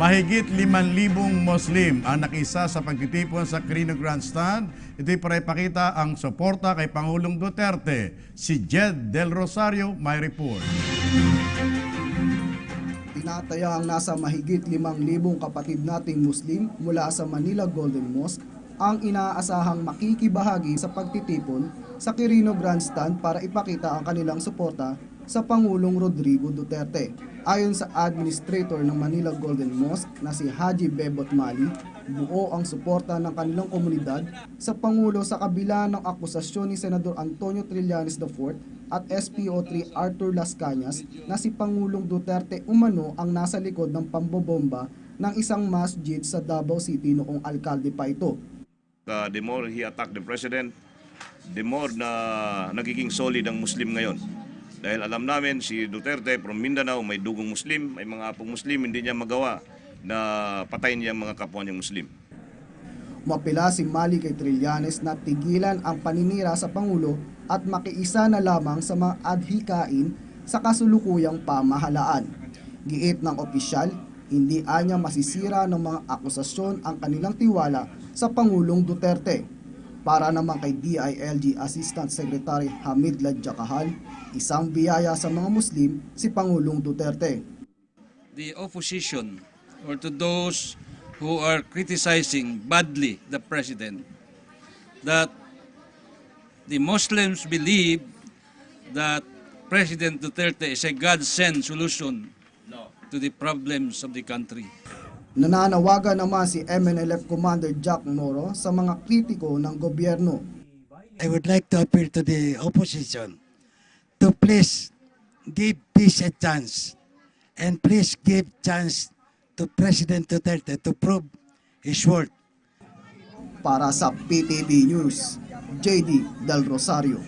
Mahigit 5,000 Muslim ang nakisa sa pagtitipon sa Quirino Grandstand. Ito'y para ipakita ang suporta kay Pangulong Duterte. Si Jed Del Rosario may report. Tinataya ang nasa mahigit 5,000 kapatid nating Muslim mula sa Manila Golden Mosque ang inaasahang makikibahagi sa pagtitipon sa Quirino Grandstand para ipakita ang kanilang suporta sa Pangulong Rodrigo Duterte. Ayon sa administrator ng Manila Golden Mosque na si Haji Bebot Mali, buo ang suporta ng kanilang komunidad sa Pangulo sa kabila ng akusasyon ni Senador Antonio Trillanes IV at SPO3 Arthur Las Cañas na si Pangulong Duterte umano ang nasa likod ng pambobomba ng isang masjid sa Davao City noong alkalde pa ito. The more he attacked the president, the more na nagiging solid ang Muslim ngayon. Dahil alam namin si Duterte from Mindanao may dugong Muslim, may mga apong Muslim, hindi niya magawa na patayin niya mga kapwa niyang Muslim. Mapila si Mali kay Trillanes na tigilan ang paninira sa Pangulo at makiisa na lamang sa mga adhikain sa kasulukuyang pamahalaan. Giit ng opisyal, hindi anya masisira ng mga akusasyon ang kanilang tiwala sa Pangulong Duterte. Para naman kay DILG Assistant Secretary Hamid Ladjakahal, isang biyaya sa mga Muslim si Pangulong Duterte. The opposition or to those who are criticizing badly the president, that the Muslims believe that President Duterte is a God-sent solution to the problems of the country. Nananawagan naman si MNLF Commander Jack Moro sa mga kritiko ng gobyerno. I would like to appeal to the opposition to please give peace a chance and please give chance to President Duterte to prove his worth. Para sa PTV News, JD Del Rosario.